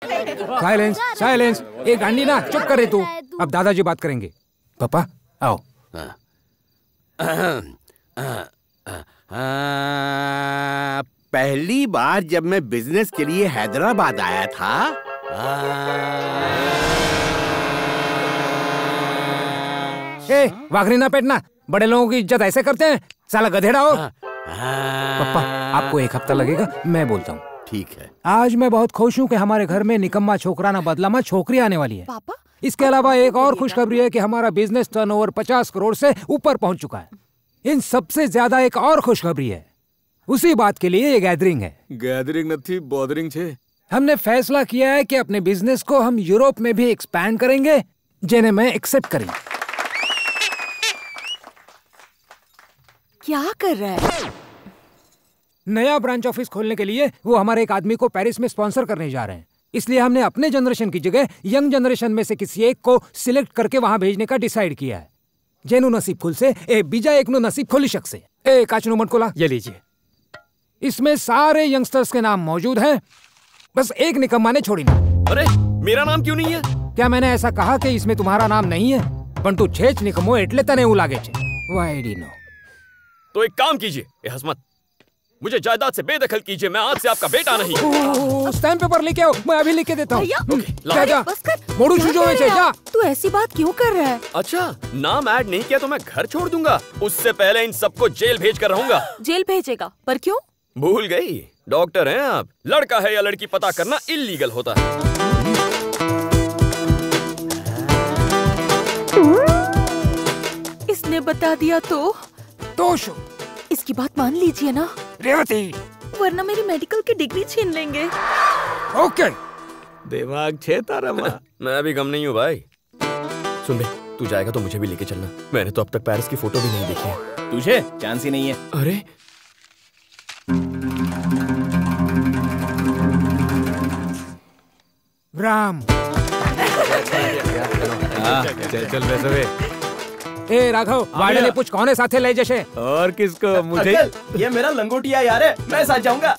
Silence silence. एक अंडी ना, चुप करे तू। अब दादाजी बात करेंगे। पापा आओ। पहली बार जब मैं बिजनेस के लिए हैदराबाद आया था, वाघरी ना पेटना, बड़े लोगों की इज्जत ऐसे करते हैं? साला गधेड़ा हो। पापा आपको एक हफ्ता लगेगा, मैं बोलता हूँ। ठीक है। आज मैं बहुत खुश हूँ कि हमारे घर में निकम्मा छोकरा ना बदलामा छोकरी आने वाली है। पापा? इसके अलावा एक और खुशखबरी है कि हमारा बिजनेस टर्नओवर 50 करोड़ से ऊपर पहुंच चुका है। इन सबसे ज्यादा एक और खुशखबरी है, उसी बात के लिए ये गैदरिंग है। गैदरिंग नहीं, बॉदरिंग छे। हमने फैसला किया है कि अपने बिजनेस को हम यूरोप में भी एक्सपैंड करेंगे, जिन्हें मैं एक्सेप्ट करेंगे। क्या कर रहा है? नया ब्रांच ऑफिस खोलने के लिए वो हमारे एक आदमी को पेरिस में स्पॉन्सर करने जा रहे हैं। इसलिए हमने अपने जनरेशन की जगह यंग जनरेशन में से किसी एक को सिलेक्ट करके वहां भेजने का डिसाइड किया है। जेनु नसीब फुल से ए बीजा एक नो नसीब खोली शक से। ए काचनू मटकोला, ये लीजिए। इसमें सारे यंगस्टर्स के नाम मौजूद हैं, बस एक निकम्मा ने छोड़ी नहीं। अरे मेरा नाम क्यों नहीं है? क्या मैंने ऐसा कहा कि इसमें तुम्हारा नाम नहीं है? पंटू छेच निकम्मो एटले तने ऊ लागे छे। व्हाई डी नो। तो एक काम कीजिए, ए हसमत, मुझे जायदाद से बेदखल कीजिए। मैं आज से आपका बेटा नहीं। स्टैम्प पेपर लेके आओ, मैं अभी लिख के देता हूँ। भैया जा बस कर। मोड़ू छुजो में जा। तू ऐसी बात क्यों कर रहा है? अच्छा, नाम ऐड नहीं किया तो मैं घर छोड़ दूंगा? उससे पहले इन सबको जेल भेज कर रहूंगा। जेल भेजेगा? पर क्यों? भूल गई, डॉक्टर हैं आप। लड़का है या लड़की पता करना इल्लीगल होता है। इसने बता दिया तो इसकी बात मान लीजिए ना रेवती, वरना मेरी मेडिकल की डिग्री छीन लेंगे। ओके। दिमाग छे तारा माँ। मैं भी गम नहीं हूँ भाई। सुन बे, तू जाएगा तो मुझे भी लेके चलना। मैंने तो अब तक पेरिस की फोटो भी नहीं देखी है। तुझे चांस ही नहीं है। अरे राम। चल चल वैसे वे। ए राघव, वाड़े ने पूछ कौन है साथे ले जैसे? और किसको? मुझे। ये मेरा लंगोटिया यार है, मैं साथ जाऊंगा।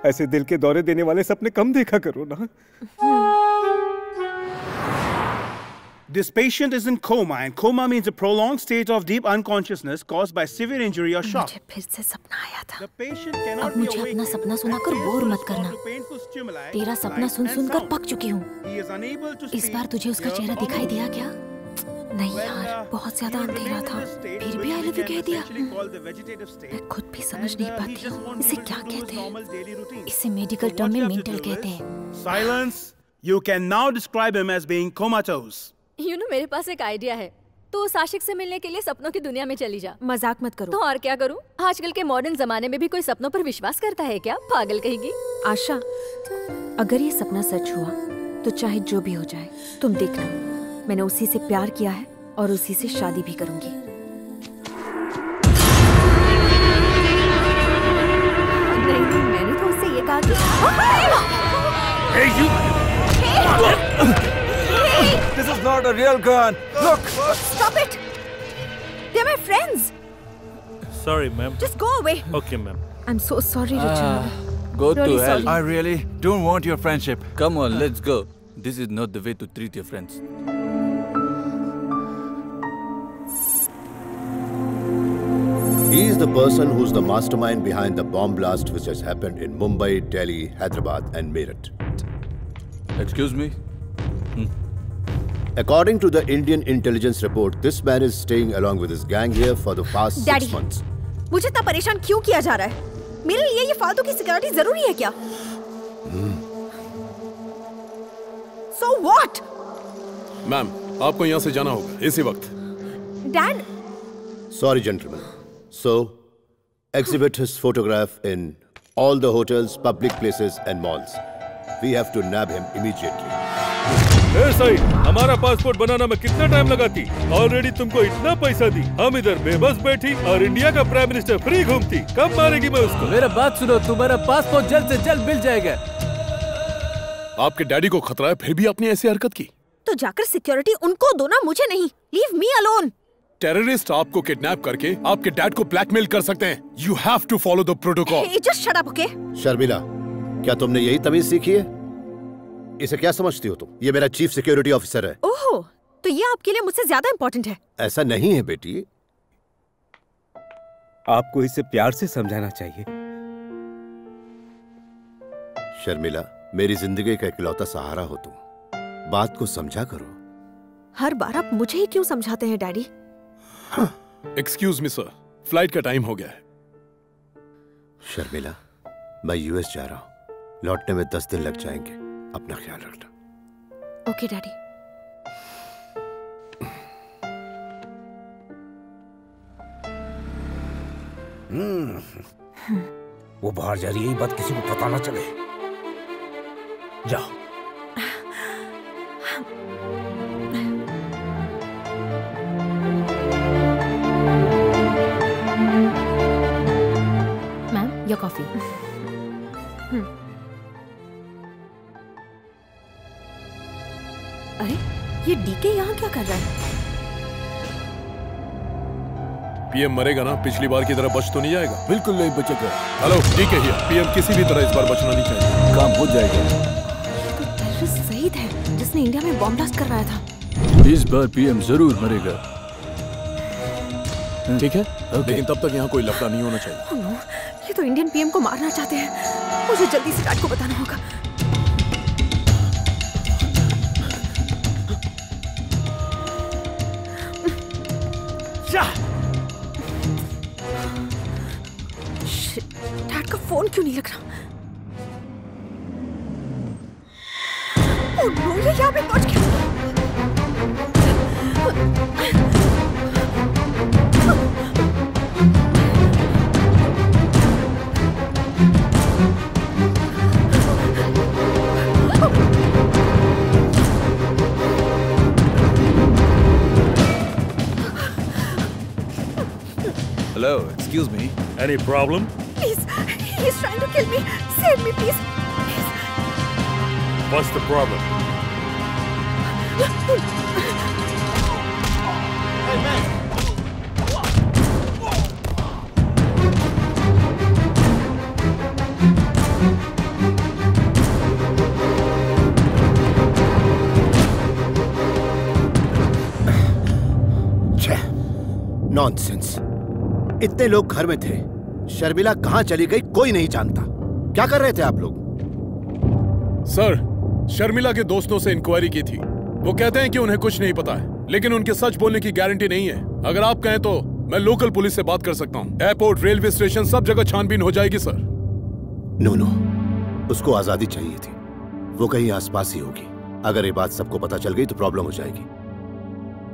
ऐसे दिल के दौरे देने वाले सपने कम देखा करो ना। This patient is in coma, and coma means a prolonged state of deep unconsciousness caused by severe injury or shock. मुझे फिर से सपना आया था। The patient cannot अब be मुझे अपना सपना सुनाकर बोर मत करना। तेरा सपना सुन सुनकर पक चुकी हूँ। इस बार तुझे उसका चेहरा दिखाई दिया क्या? नहीं यार, बहुत ज्यादा अंधेरा था, फिर भी आई लव यू कह दिया। मैं खुद भी समझ नहीं पाती हूँ इसे क्या कहते हैं। इसे मेडिकल टर्म में मेंटल कहते हैं। Silence. You can now describe him as being comatose. मेरे पास एक आइडिया है। तो उस आशिक से मिलने के लिए सपनों की दुनिया में चली जा। मजाक मत करो। तो और क्या करूँ? आजकल के मॉडर्न जमाने में भी कोई सपनों पर विश्वास करता है क्या? पागल कहेगी। आशा, अगर ये सपना सच हुआ तो चाहे जो भी हो जाए, तुम देखना, मैंने उसी से प्यार किया है और उसी से शादी भी करूंगी। नहीं, मैंने तो उससे ये कहा कि got a real gun. Look. Stop it. They're my friends. Sorry, ma'am. Just go away. Okay, ma'am. I'm so sorry, Richard. Go Really to hell. sorry. I really don't want your friendship. Come on, let's go. This is not the way to treat your friends. He is the person who's the mastermind behind the bomb blast which has happened in Mumbai, Delhi, Hyderabad and Meerut. Excuse me? According to the Indian intelligence report, this man is staying along with his gang here for the past Daddy, 6 months. मुझे इतना परेशान क्यों किया जा रहा है? मेरे लिए ये फालतू की सिक्योरिटी जरूरी है क्या? So what? मैम, आपको यहाँ से जाना होगा इसी वक्त। Dad. Sorry, gentlemen. So, exhibit his photograph in all the hotels, public places and malls. We have to nab him immediately. सही, हमारा पासपोर्ट बनाना में कितना टाइम लगाती? ऑलरेडी तुमको इतना पैसा दी, हम इधर बेबस बैठी और इंडिया का प्राइम मिनिस्टर फ्री घूमती। कब मारेगी मैं उसको? मेरा बात सुनो, तुम्हारा पासपोर्ट जल्द से जल्द मिल जाएगा। आपके डैडी को खतरा है, फिर भी आपने ऐसी हरकत की। तो जाकर सिक्योरिटी उनको दो ना, मुझे नहीं। Leave me alone. टेररिस्ट आपको किडनैप करके आपके डैड को ब्लैकमेल कर सकते हैं। You have to follow the protocol. Hey, just shut up, okay? Sharmila, क्या तुमने यही तमीज सीखी है? इसे क्या समझती हो तुम? ये मेरा चीफ सिक्योरिटी ऑफिसर है। ओह, तो ये आपके लिए मुझसे ज्यादा इम्पोर्टेंट है। ऐसा नहीं है बेटी। आपको इसे प्यार से समझाना चाहिए। शर्मिला, मेरी जिंदगी का इकलौता सहारा हो तुम। बात को समझा करो। हर बार आप मुझे ही क्यों समझाते हैं daddy? Excuse me sir, flight का टाइम हो गया है। शर्मिला, मैं यूएस जा रहा हूँ। लौटने में 10 दिन लग जाएंगे। अपना ख्याल रखना। Okay daddy. वो बाहर जा रही है, ये बात किसी को पता ना चले। जाओ। Ma'am, your coffee. अरे, ये डीके यहाँ क्या कर रहा है? पीएम मरेगा ना, पिछली बार की तरह बच तो नहीं जाएगा? बिल्कुल नहीं बचेगा। Hello, DK here. पीएम किसी भी तरह इस बार बचना नहीं चाहिए। काम हो जाएगा। ये तो टेररिस्ट सईद है, जिसने इंडिया में बॉम्ब ब्लास्ट करवाया था। इस बार पीएम जरूर मरेगा। ठीक है, लेकिन तब तक यहाँ कोई लफड़ा नहीं होना चाहिए। Oh no, ये तो इंडियन पीएम को मारना चाहते हैं। मुझे जल्दी से डैड को बताना होगा। डैड का फोन क्यों नहीं लग रहा? ओह नो, ये यहाँ पे पहुंच गया। Hello, excuse me. Any problem? Please, he's trying to kill me. Save me, please. Please. What's the problem? Hey, man. Nonsense. इतने लोग घर में थे, शर्मिला कहां चली गई कोई नहीं जानता। क्या कर रहे थे आप लोग? सर, शर्मिला के दोस्तों से इंक्वायरी की थी। वो कहते हैं कि उन्हें कुछ नहीं पता है, लेकिन उनके सच बोलने की गारंटी नहीं है। अगर आप कहें तो मैं लोकल पुलिस से बात कर सकता हूँ। एयरपोर्ट, रेलवे स्टेशन, सब जगह छानबीन हो जाएगी सर। नो, उसको आजादी चाहिए थी। वो कहीं आसपास ही होगी। अगर ये बात सबको पता चल गई तो प्रॉब्लम हो जाएगी।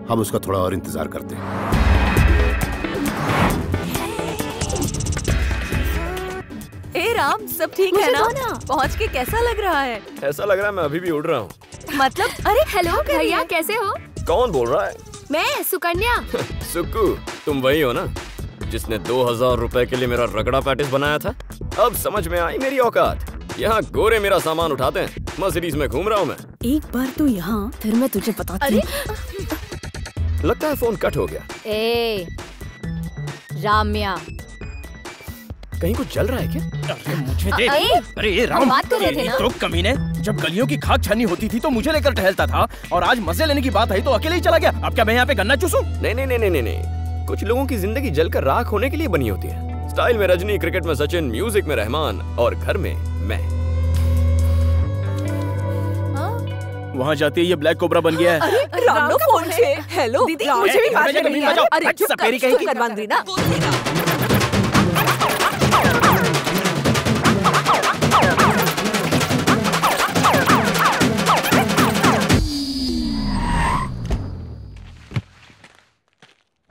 हम उसका थोड़ा और इंतजार करते हैं। ए राम, सब ठीक है ना? पहुंच के कैसा लग रहा है? ऐसा लग रहा है मैं अभी भी उड़ रहा हूँ। मतलब? अरे हेलो भैया, कैसे हो? कौन बोल रहा है? मैं सुकन्या। सुक्कू, तुम वही हो ना जिसने 2000 रुपए के लिए मेरा रगड़ा पैटिस बनाया था? अब समझ में आई मेरी औकात। यहाँ गोरे मेरा सामान उठाते हैं। मर्सिडीज में घूम रहा हूँ मैं। एक बार तू यहाँ, फिर मैं तुझे बताती हूँ। लगता है फोन कट हो गया। ए, राम्या, कहीं कुछ चल रहा है क्या? अरे मुझे दे। अरे ये हम बात कर रहे थे ना? तो कमीने, जब गलियों की खाक छानी होती थी तो मुझे लेकर टहलता था, और आज मजे लेने की बात आई तो अकेले ही चला गया। अब क्या मैं यहाँ पे गन्ना चूसूं? नहीं नहीं नहीं नहीं नहीं, कुछ लोगों की जिंदगी जलकर राख होने के लिए बनी होती है। स्टाइल में रजनी, क्रिकेट में सचिन, म्यूजिक में रहमान और घर में मैं। वहाँ जाते ही ये ब्लैक कोबरा बन गया है। अरे राम का फोन छे। हेलो दीदी, मुझे भी बात करनी है। अरे चुप कर बांद्री ना।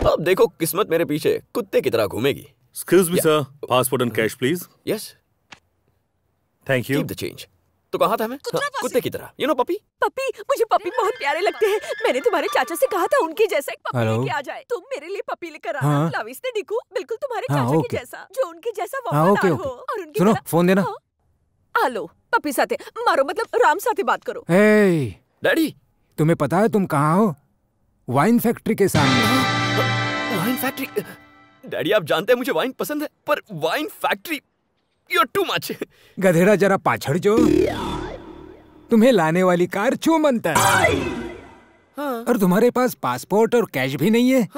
अब देखो किस्मत मेरे पीछे कुत्ते की तरह घूमेगी। Excuse me, sir. Passport and cash, please. Yes. Thank you. Keep the change. तो कहा था मैं? कुत्ते की तरह। You know puppy? पपी, मुझे पपी बहुत प्यारे लगते हैं। मैंने तुम्हारे चाचा से कहा था उनके जैसा एक पपी लेके आ जाए। तुम मेरे लिए पपी लेकर आना। लविस ने डिकू, बिल्कुल तुम्हारे चाचा के जैसा, जो उनके जैसा वफादार हो। और उनकी सुनो, फोन देना। हेलो, पपी साथे मारो, मतलब राम साथे बात करो। डैडी, तुम्हें पता है तुम कहाँ हो? वाइन फैक्ट्री के सामने। Wine factory? डैडी आप जानते हैं मुझे वाइन पसंद है, पर wine factory you are too much. गधेड़ा जरा पाछड़ जो, तुम्हें लाने वाली कार चूमंतर। और तुम्हारे पास पासपोर्ट और कैश भी नहीं है।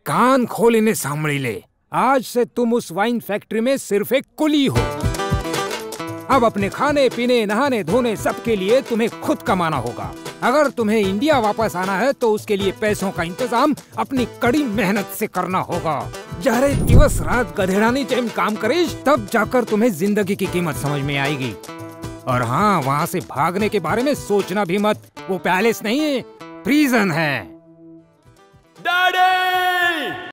कान खोल इन्हें सांभળી ले। आज से तुम उस वाइन फैक्ट्री में सिर्फ एक कुली हो। अब अपने खाने पीने, नहाने धोने सबके लिए तुम्हें खुद कमाना होगा। अगर तुम्हें इंडिया वापस आना है तो उसके लिए पैसों का इंतजाम अपनी कड़ी मेहनत से करना होगा। जहरे दिवस रात गधेड़ानी जेम काम करीश, तब जाकर तुम्हें जिंदगी की कीमत समझ में आएगी। और हाँ, वहाँ से भागने के बारे में सोचना भी मत। वो पैलेस नहीं है, प्रिजन है।